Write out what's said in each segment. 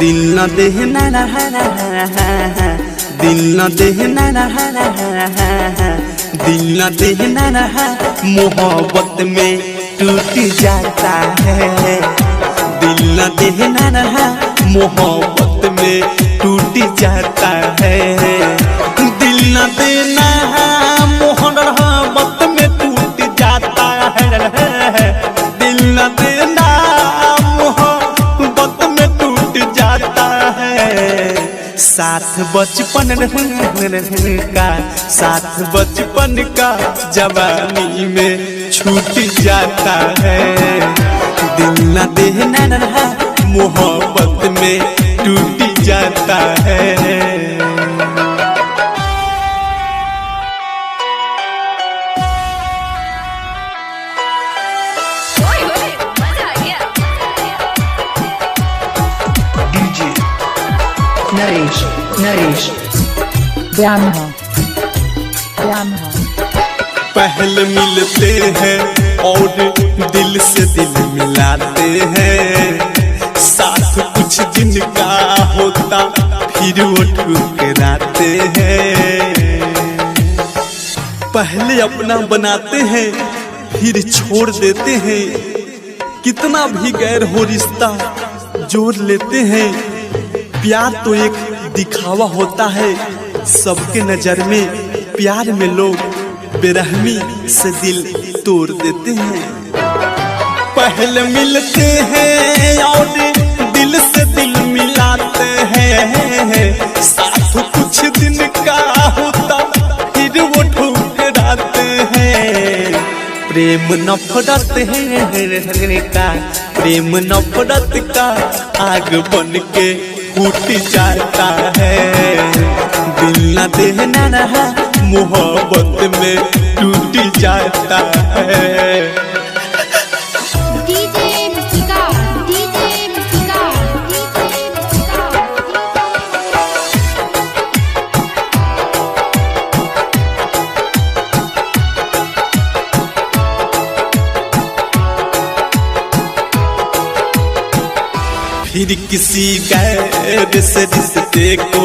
दिल न देना दिल न देना दिल न देना मोहब्बत में टूट जाता है। दिल न देना मोहब्बत में टूट जाता है। दिल न देना मोहब्बत में टूट जाता है। दिल न देना मोहब्बत में टूट जाता है। साथ बचपन का साथ बचपन का जवानी में छूट जाता है। दिल न देना मोहब्बत में टूट जाता है। नरेश पहले मिलते हैं और दिल से दिल मिलाते हैं। साथ कुछ दिन का होता फिर वो ठुकराते हैं। पहले अपना बनाते हैं फिर छोड़ देते हैं। कितना भी गैर हो रिश्ता जोड़ लेते हैं। प्यार तो एक दिखावा होता है सबके नजर में। प्यार में लोग बेरहमी से दिल तोड़ देते हैं। पहले मिलते हैं और दिल से दिल मिलाते हैं। साथ कुछ दिन का होता फिर वो ठुकराते हैं। प्रेम नफरत का प्रेम नफरत का आग बन के फूट जाता है। दिल न देना मोहब्बत में टूट जाता है। फिर किसी गैर से रिश्ते को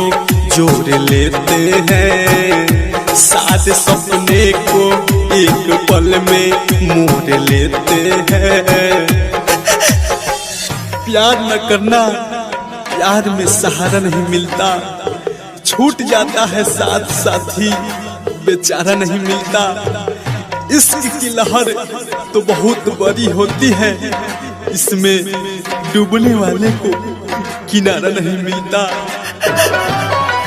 जोड़ लेते हैं। साथ सपने को एक पल में मोड़ लेते हैं। प्यार न करना प्यार में सहारा नहीं मिलता। छूट जाता है साथ साथी बेचारा नहीं मिलता। इश्क की लहर तो बहुत बड़ी होती है। इसमें डूबने वाले को किनारा नहीं मिलता।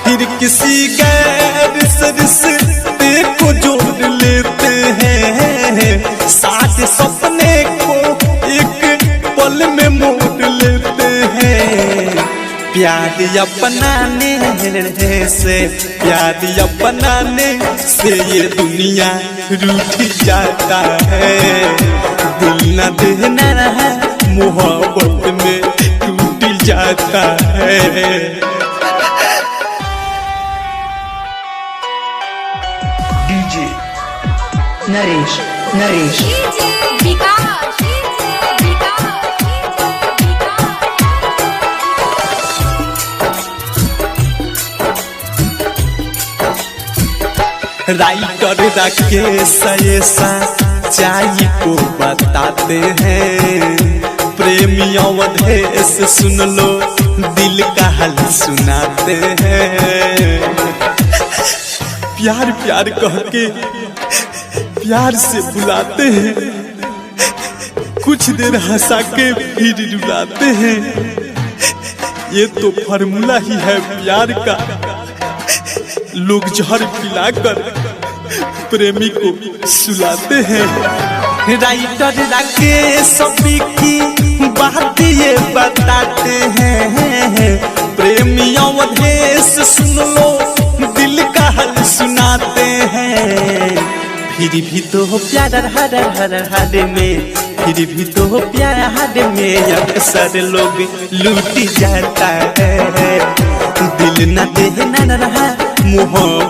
फिर किसी गैर से रिश्ते को जोड़ लेते हैं। साथ सपने को एक पल में मोड़ लेते हैं। प्यार अपनाने से प्यार अपनाने से ये दुनिया रूठ जाता है। दिल न देना मोहब्बत में टूट जाता है। डीजे नरेश राइटर राकेश ऐसा चाय को बताते हैं। प्रेमी अवधेश सुन लो दिल का हाल सुनाते हैं। प्यार प्यार कह के प्यार से बुलाते हैं। कुछ देर हंसा के फिर रुलाते हैं। ये तो फॉर्मूला ही है प्यार का। लोग जहर पिलाकर प्रेमी को सुलाते हैं। राइटर राकेश सभी की बात ये बताते हैं। प्रेमी अवधेश सुन लो दिल का हाल सुनाते हैं। फिर भी तो प्यार हर में फिर भी तो प्यार हर में अक्सर लोग लूट जाता है। दिल न देना मोहब्बत